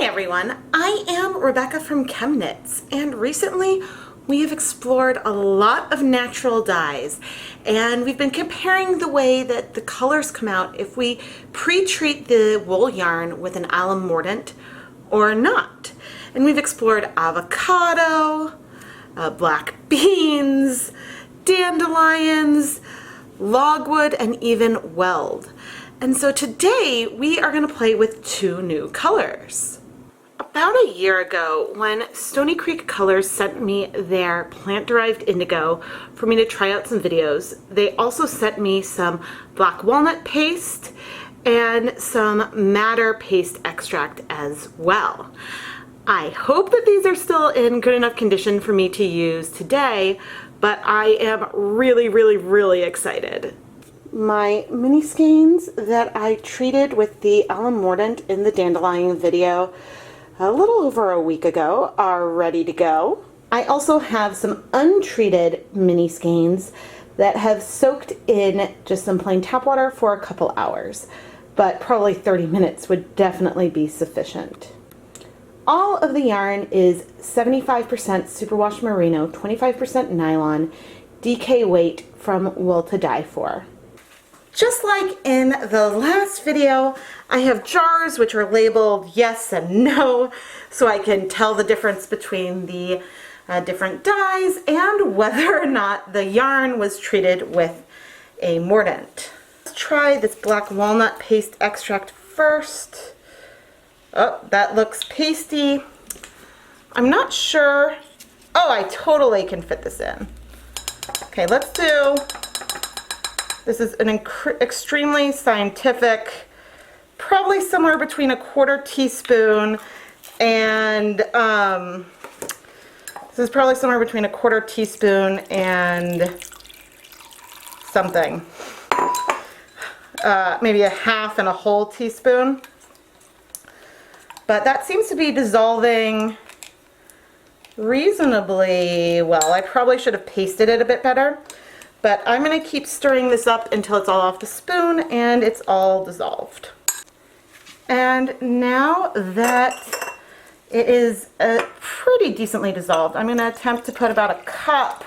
everyone, I am Rebecca from ChemKnits, and recently we have explored a lot of natural dyes, and we've been comparing the way that the colors come out if we pre-treat the wool yarn with an alum mordant or not. And we've explored avocado, black beans, dandelions, logwood, and even weld. And so today we are going to play with two new colors. About a year ago, when Stony Creek Colors sent me their plant-derived indigo for me to try out some videos, they also sent me some black walnut paste and some maddar paste extract as well. I hope that these are still in good enough condition for me to use today, but I am really excited. My mini skeins that I treated with the alum mordant in the dandelion video a little over a week ago are ready to go. I also have some untreated mini skeins that have soaked in just some plain tap water for a couple hours, but probably 30 minutes would definitely be sufficient. All of the yarn is 75% superwash merino, 25% nylon, DK weight from wool to dye for. Just like in the last video, I have jars which are labeled yes and no, so I can tell the difference between the different dyes and whether or not the yarn was treated with a mordant. Let's try this black walnut paste extract first. Oh, that looks pasty. I'm not sure. Oh, I totally can fit this in. Okay, let's do. This is an extremely scientific, probably somewhere between a quarter teaspoon and, this is probably somewhere between a quarter teaspoon and something. Maybe a half and a whole teaspoon. But that seems to be dissolving reasonably well. I probably should have pasted it a bit better. But I'm going to keep stirring this up until it's all off the spoon and it's all dissolved. And now that it is pretty decently dissolved, I'm going to attempt to put about a cup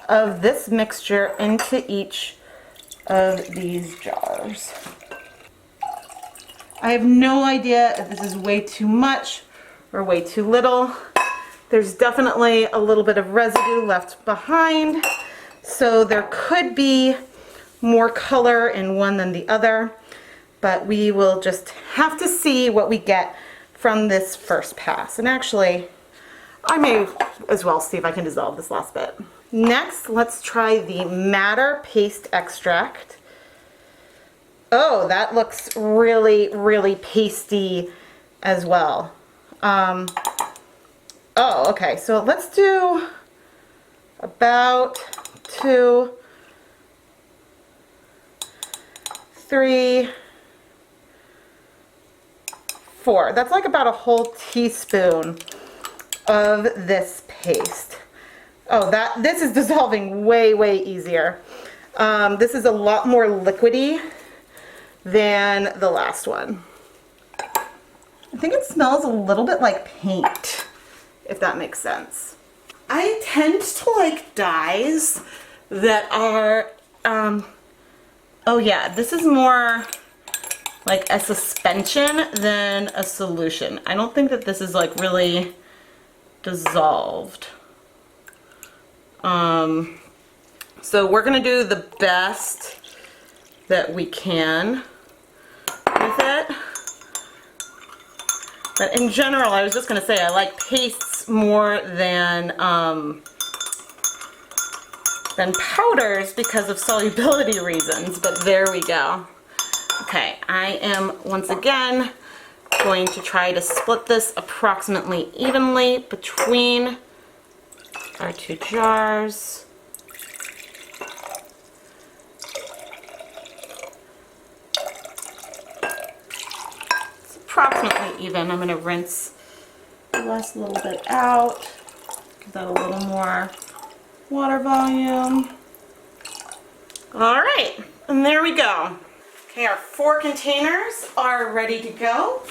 of this mixture into each of these jars. I have no idea if this is way too much or way too little. There's definitely a little bit of residue left behind. So there could be more color in one than the other, but we will just have to see what we get from this first pass. And actually, I may as well see if I can dissolve this last bit. Next, let's try the maddar paste extract. Oh, that looks really pasty as well. Oh, okay, so let's do about 2, 3, 4. That's like about a whole teaspoon of this paste. Oh, this is dissolving way easier. This is a lot more liquidy than the last one. I think it smells a little bit like paint, if that makes sense. I tend to like dyes that are, oh yeah, this is more like a suspension than a solution. I don't think that this is like really dissolved. So we're gonna do the best that we can with it. But in general, I was just gonna say I like pastes more than powders because of solubility reasons, but there we go. Okay, I am once again going to try to split this approximately evenly between our two jars. It's approximately even. I'm going to rinse the last little bit out, give that a little more water volume. All right, and there we go. Okay, our 4 containers are ready to go.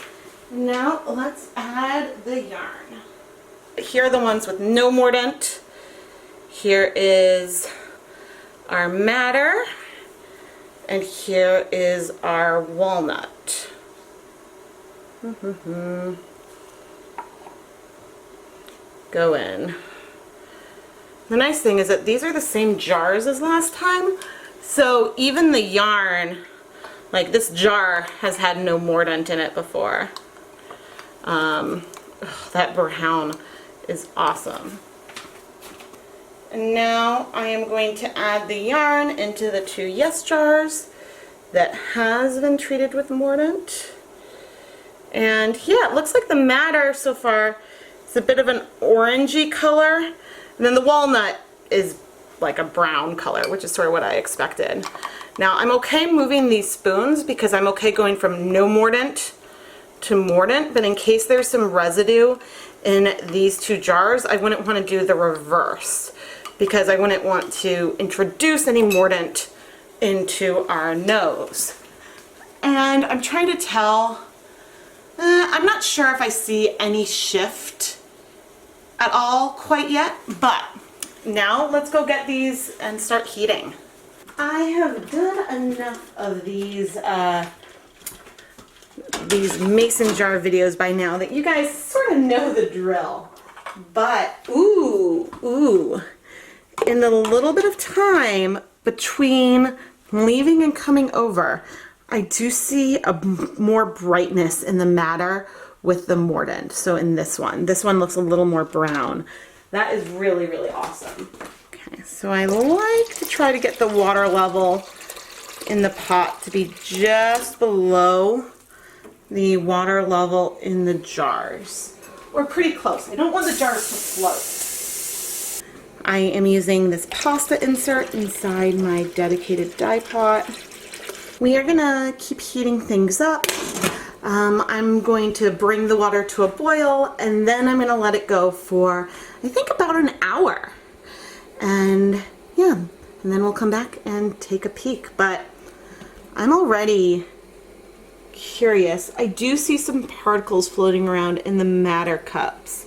Now let's add the yarn. Here are the ones with no mordant. Here is our madder, and here is our walnut. Go in. The nice thing is that these are the same jars as last time, so even the yarn, like this jar has had no mordant in it before. That brown is awesome. And now I am going to add the yarn into the 2 yes jars that has been treated with mordant. And yeah, it looks like the madder so far is a bit of an orangey color. And then the walnut is like a brown color, which is sort of what I expected. Now I'm okay moving these spoons because I'm okay going from no mordant to mordant, but in case there's some residue in these 2 jars, I wouldn't want to do the reverse because I wouldn't want to introduce any mordant into our nose. And I'm trying to tell, I'm not sure if I see any shift at all quite yet, but now let's go get these and start heating. I have done enough of these mason jar videos by now that you guys sort of know the drill. But ooh, in the little bit of time between leaving and coming over, I do see a more brightness in the madder with the mordant. So in this one looks a little more brown. That is really, really awesome. Okay, so I like to try to get the water level in the pot to be just below the water level in the jars, or pretty close. I don't want the jars to float. I am using this pasta insert inside my dedicated dye pot. We are gonna keep heating things up. I'm going to bring the water to a boil, and then I'm gonna let it go for, I think, about an hour. And yeah, and then we'll come back and take a peek. But I'm already curious. I do see some particles floating around in the madder cups,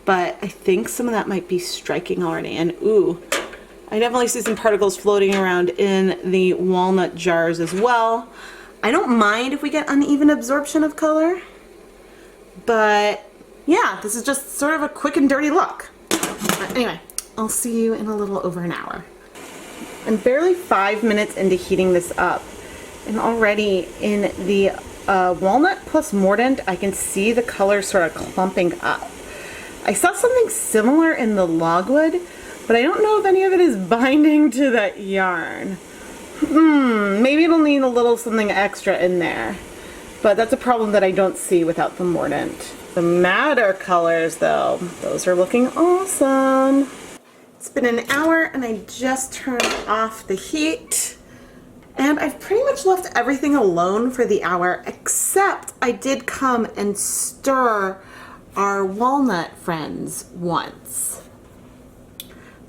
but I think some of that might be striking already. And ooh, I definitely see some particles floating around in the walnut jars as well. I don't mind if we get uneven absorption of color, but yeah, this is just sort of a quick and dirty look. But anyway, I'll see you in a little over an hour. I'm barely 5 minutes into heating this up, and already in the walnut plus mordant, I can see the color sort of clumping up. I saw something similar in the logwood, but I don't know if any of it is binding to that yarn. Maybe it'll need a little something extra in there, but that's a problem that I don't see without the mordant. The madder colors though, those are looking awesome. It's been an hour and I just turned off the heat. And I've pretty much left everything alone for the hour, except I did come and stir our walnut friends once.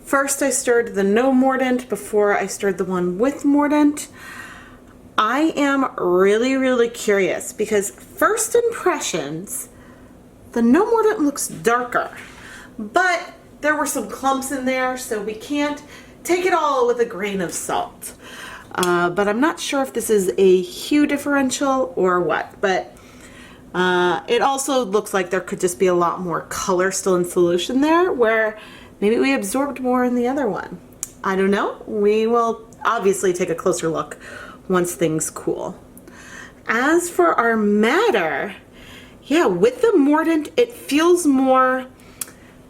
First I stirred the no mordant before I stirred the one with mordant. I am really, really curious because first impressions, the no mordant looks darker, but there were some clumps in there, so we can't take it all with a grain of salt. But I'm not sure if this is a hue differential or what, but it also looks like there could just be a lot more color still in solution there, where maybe we absorbed more in the other one. I don't know. We will obviously take a closer look once things cool. As for our madder, yeah, with the mordant, it feels more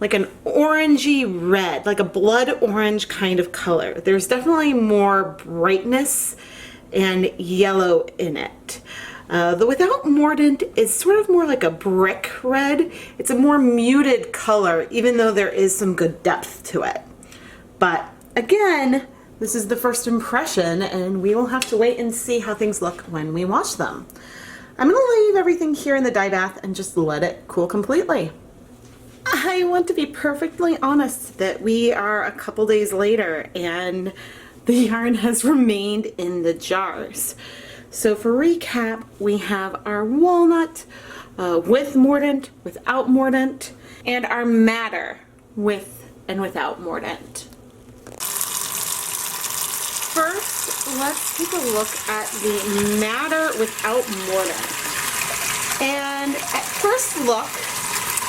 like an orangey red, like a blood orange kind of color. There's definitely more brightness and yellow in it. The without mordant is sort of more like a brick red. It's a more muted color, even though there is some good depth to it. But again, this is the first impression, and we will have to wait and see how things look when we wash them. I'm gonna leave everything here in the dye bath and just let it cool completely. I want to be perfectly honest that we are a couple days later and the yarn has remained in the jars. So for recap, we have our walnut, with mordant, without mordant, and our maddar with and without mordant. First, let's take a look at the maddar without mordant. And at first look,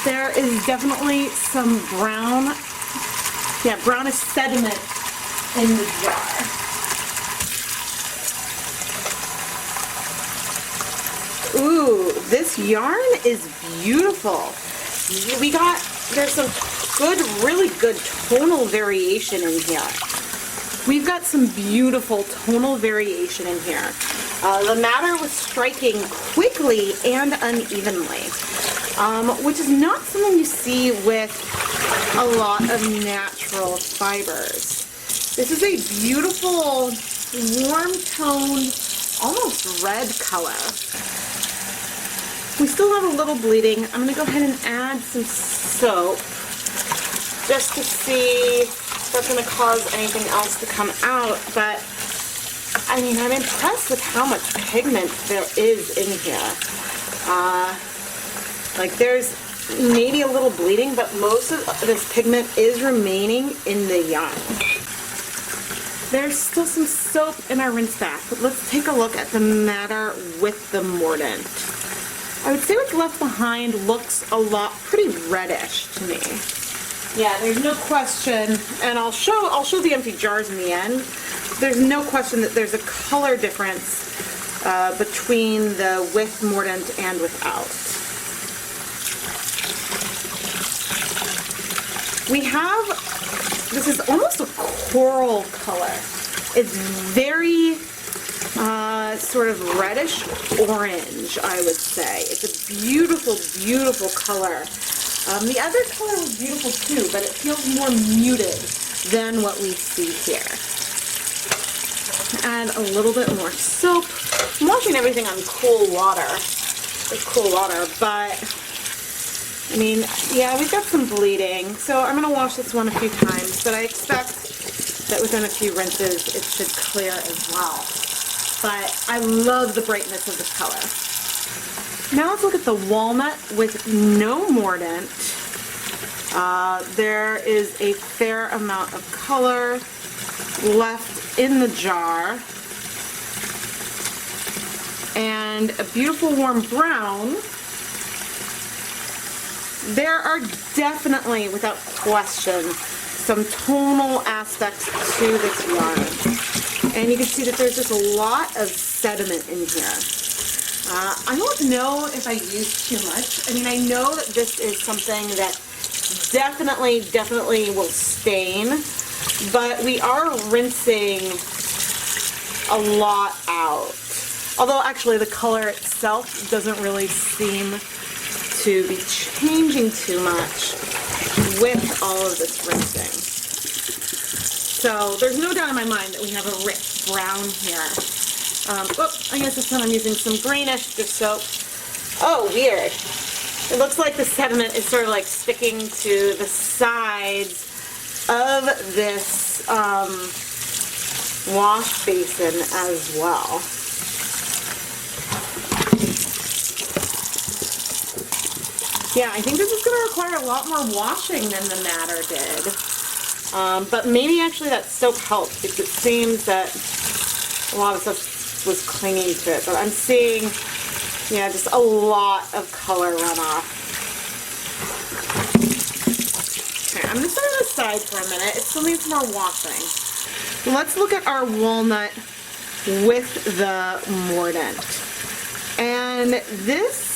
there is definitely some brownish sediment in the jar. Ooh, this yarn is beautiful. There's some really good tonal variation in here. We've got some beautiful tonal variation in here. The maddar was striking quickly and unevenly, which is not something you see with a lot of natural fibers. This is a beautiful, warm-toned, almost red color. We still have a little bleeding. I'm going to go ahead and add some soap just to see if that's going to cause anything else to come out. But, I mean, I'm impressed with how much pigment there is in here. Like, there's maybe a little bleeding, but most of this pigment is remaining in the yarn. There's still some soap in our rinse bath, but let's take a look at the maddar with the mordant. I would say what's left behind looks pretty reddish to me. Yeah, there's no question, and I'll show the empty jars in the end. There's no question that there's a color difference between the with mordant and without. This is almost a coral color. It's very sort of reddish orange, I would say. It's a beautiful, beautiful color. The other color was beautiful too, but it feels more muted than what we see here. Add a little bit more soap. I'm washing everything on cool water, but I mean, yeah, we've got some bleeding, so I'm going to wash this one a few times, but I expect that within a few rinses it should clear as well. But I love the brightness of this color. Now let's look at the walnut with no mordant. There is a fair amount of color left in the jar. And a beautiful warm brown. There are definitely, without question, some tonal aspects to this yarn. And you can see that there's just a lot of sediment in here. I don't know if I used too much. I mean, I know that this is something that definitely will stain, but we are rinsing a lot out. Although actually the color itself doesn't really seem to be changing too much with all of this rinsing. So there's no doubt in my mind that we have a rich brown here. I guess this time I'm using some greenish dish soap. Oh, weird. It looks like the sediment is sort of like sticking to the sides of this wash basin as well. Yeah, I think this is going to require a lot more washing than the maddar did. But maybe actually that soap helped because it seems that a lot of stuff was clinging to it. But I'm seeing, yeah, just a lot of color run off. Okay, I'm going to set it aside for a minute. It still needs more washing. Let's look at our walnut with the mordant. And this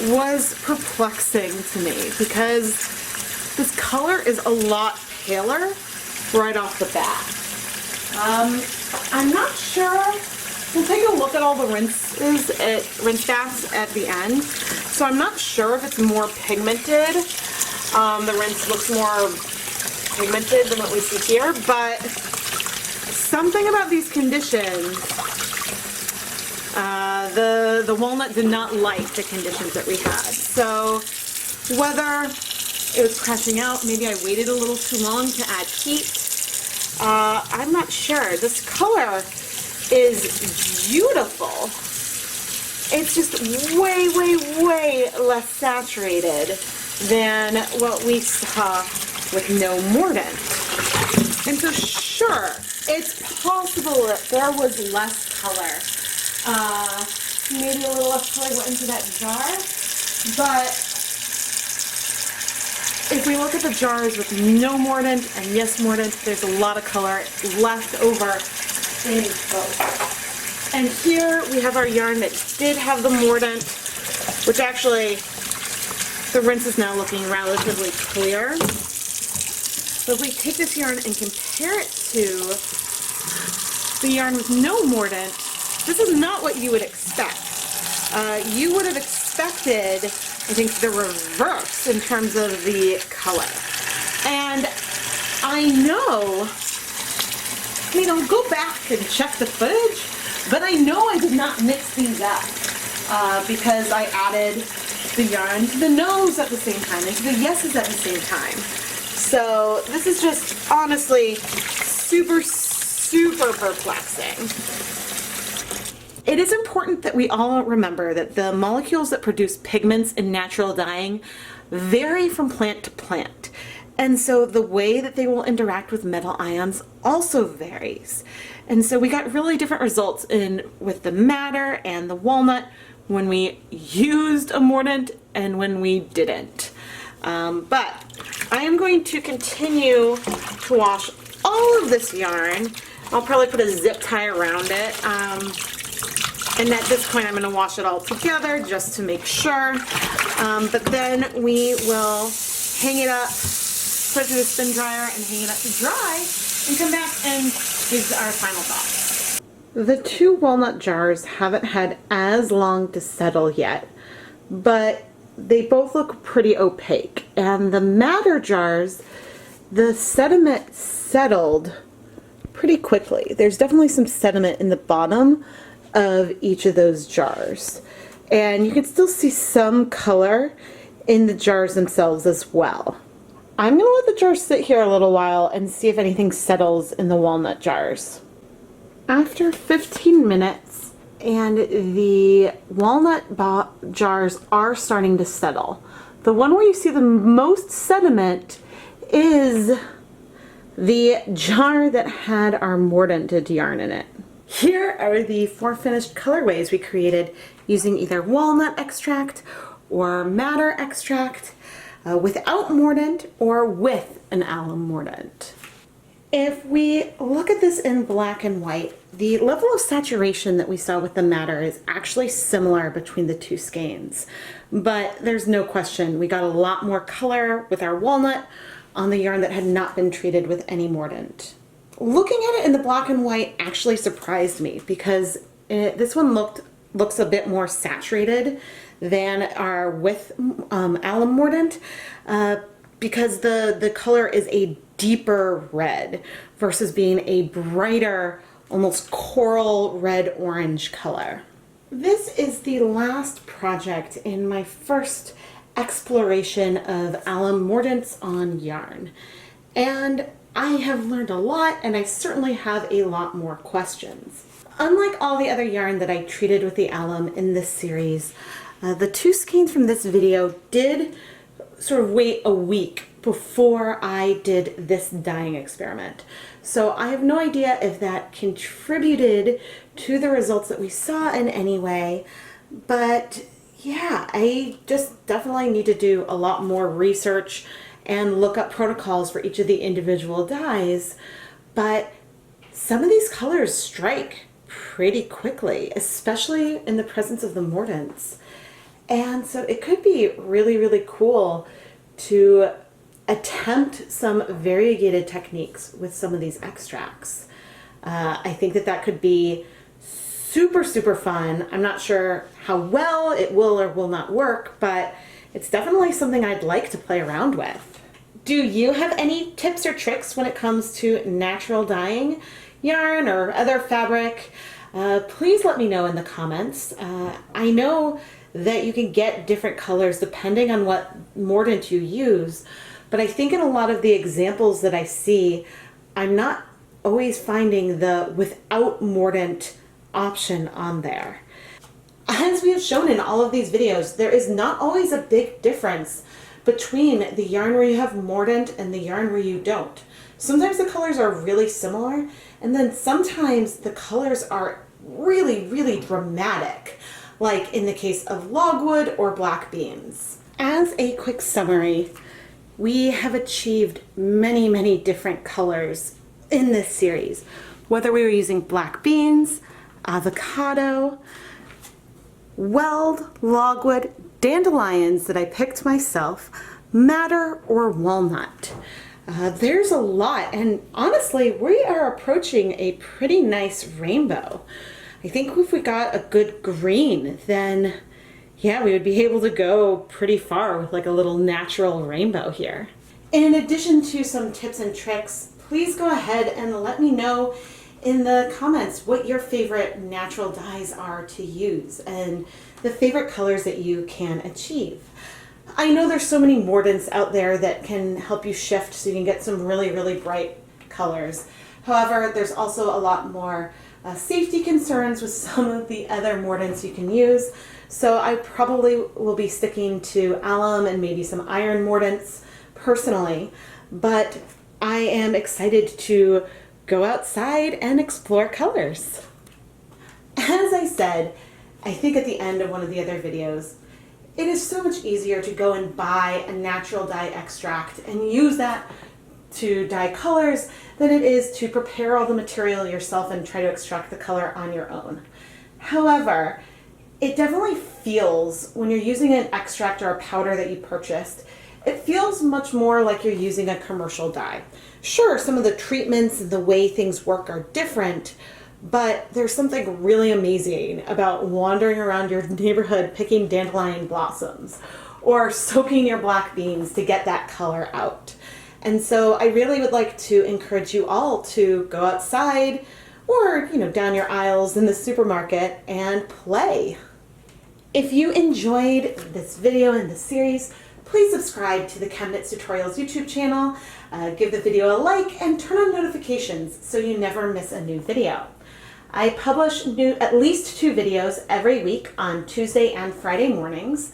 was perplexing to me because this color is a lot paler right off the bat. I'm not sure. We'll take a look at all the rinse baths at the end. So I'm not sure if it's more pigmented. The rinse looks more pigmented than what we see here, but something about these conditions, the walnut did not like the conditions that we had. So whether it was crashing out, maybe I waited a little too long to add heat, I'm not sure. This color is beautiful. it's just way, way, way less saturated than what we saw with no mordant. And so sure, it's possible that there was less color. Maybe a little less color went into that jar, but if we look at the jars with no mordant and yes mordant, there's a lot of color left over in both. And here we have our yarn that did have the mordant, which actually the rinse is now looking relatively clear. So if we take this yarn and compare it to the yarn with no mordant, this is not what you would expect. You would have expected, I think, the reverse in terms of the color. And I know, I mean, I'll go back and check the footage, but I know I did not mix these up because I added the yarn to the no's at the same time and to the yeses at the same time. So this is just honestly super, super perplexing. It is important that we all remember that the molecules that produce pigments in natural dyeing vary from plant to plant. And so the way that they will interact with metal ions also varies. And so we got really different results with the madder and the walnut when we used a mordant and when we didn't. But I am going to continue to wash all of this yarn. I'll probably put a zip tie around it. And at this point I'm going to wash it all together just to make sure. But then we will hang it up, put it through the spin dryer and hang it up to dry and come back and give our final thoughts. The two walnut jars haven't had as long to settle yet, but they both look pretty opaque. And the madder jars, the sediment settled pretty quickly. There's definitely some sediment in the bottom of each of those jars. And you can still see some color in the jars themselves as well. I'm going to let the jars sit here a little while and see if anything settles in the walnut jars. After 15 minutes, and the walnut jars are starting to settle. The one where you see the most sediment is the jar that had our mordanted yarn in it. Here are the 4 finished colorways we created using either walnut extract or madder extract, without mordant or with an alum mordant. If we look at this in black and white, the level of saturation that we saw with the madder is actually similar between the two skeins. But there's no question, we got a lot more color with our walnut on the yarn that had not been treated with any mordant. Looking at it in the black and white actually surprised me because this one looks a bit more saturated than our with alum mordant because the color is a deeper red versus being a brighter, almost coral red orange color. This is the last project in my first exploration of alum mordants on yarn, and I have learned a lot, and I certainly have a lot more questions. Unlike all the other yarn that I treated with the alum in this series, the two skeins from this video did sort of wait a week before I did this dyeing experiment. So I have no idea if that contributed to the results that we saw in any way, but yeah, I just definitely need to do a lot more research and look up protocols for each of the individual dyes. But some of these colors strike pretty quickly, especially in the presence of the mordants. And so it could be really, really cool to attempt some variegated techniques with some of these extracts. I think that could be super, super fun. I'm not sure how well it will or will not work, but it's definitely something I'd like to play around with. Do you have any tips or tricks when it comes to natural dyeing yarn or other fabric? Please let me know in the comments. I know that you can get different colors depending on what mordant you use, but I think in a lot of the examples that I see, I'm not always finding the without mordant option on there. As we have shown in all of these videos, there is not always a big difference between the yarn where you have mordant and the yarn where you don't. Sometimes the colors are really similar, and then sometimes the colors are really, really dramatic, like in the case of logwood or black beans. As a quick summary, we have achieved many, many different colors in this series, whether we were using black beans, avocado, weld, logwood, dandelions that I picked myself, madder, or walnut. There's a lot, and honestly, we are approaching a pretty nice rainbow. I think if we got a good green, then yeah, we would be able to go pretty far with like a little natural rainbow here. In addition to some tips and tricks, please go ahead and let me know in the comments what your favorite natural dyes are to use and the favorite colors that you can achieve. I know there's so many mordants out there that can help you shift so you can get some really, really bright colors. However, there's also a lot more safety concerns with some of the other mordants you can use. So I probably will be sticking to alum and maybe some iron mordants personally, but I am excited to go outside and explore colors. As I said, I think at the end of one of the other videos, it is so much easier to go and buy a natural dye extract and use that to dye colors than it is to prepare all the material yourself and try to extract the color on your own. However, it definitely feels, when you're using an extract or a powder that you purchased, it feels much more like you're using a commercial dye. Sure, some of the treatments and the way things work are different, but there's something really amazing about wandering around your neighborhood picking dandelion blossoms or soaking your black beans to get that color out. And so I really would like to encourage you all to go outside or, down your aisles in the supermarket and play. If you enjoyed this video and this series, please subscribe to the ChemKnits Tutorials YouTube channel, give the video a like, and turn on notifications so you never miss a new video. I publish at least 2 videos every week on Tuesday and Friday mornings,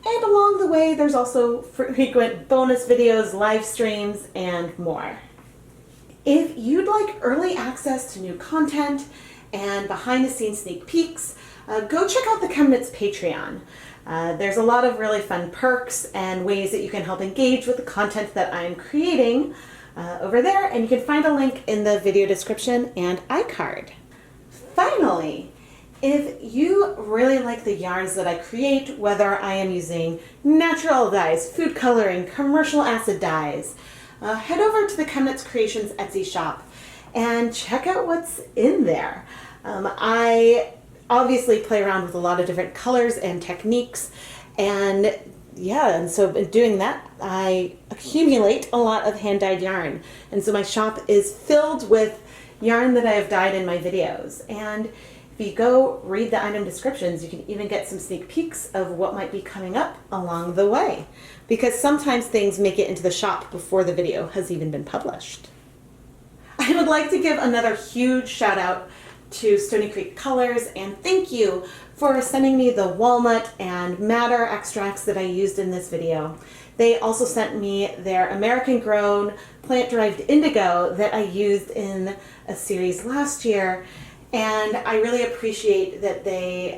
and along the way there's also frequent bonus videos, live streams, and more. If you'd like early access to new content and behind-the-scenes sneak peeks, go check out the ChemKnits Patreon. There's a lot of really fun perks and ways that you can help engage with the content that I'm creating over there, and you can find a link in the video description and iCard. Finally, if you really like the yarns that I create, whether I am using natural dyes, food coloring, commercial acid dyes, head over to the ChemKnits Creations Etsy shop and check out what's in there. I obviously play around with a lot of different colors and techniques, and so in doing that, I accumulate a lot of hand-dyed yarn. And so my shop is filled with yarn that I have dyed in my videos. And if you go read the item descriptions, you can even get some sneak peeks of what might be coming up along the way, because sometimes things make it into the shop before the video has even been published. I would like to give another huge shout out to Stony Creek Colors, and thank you for sending me the walnut and madder extracts that I used in this video. They also sent me their American grown plant-derived indigo that I used in a series last year, and I really appreciate that they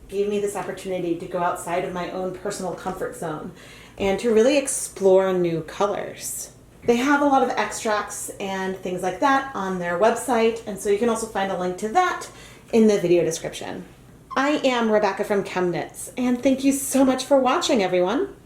gave me this opportunity to go outside of my own personal comfort zone and to really explore new colors. They have a lot of extracts and things like that on their website, and so you can also find a link to that in the video description. I am Rebecca from ChemKnits, and thank you so much for watching, everyone.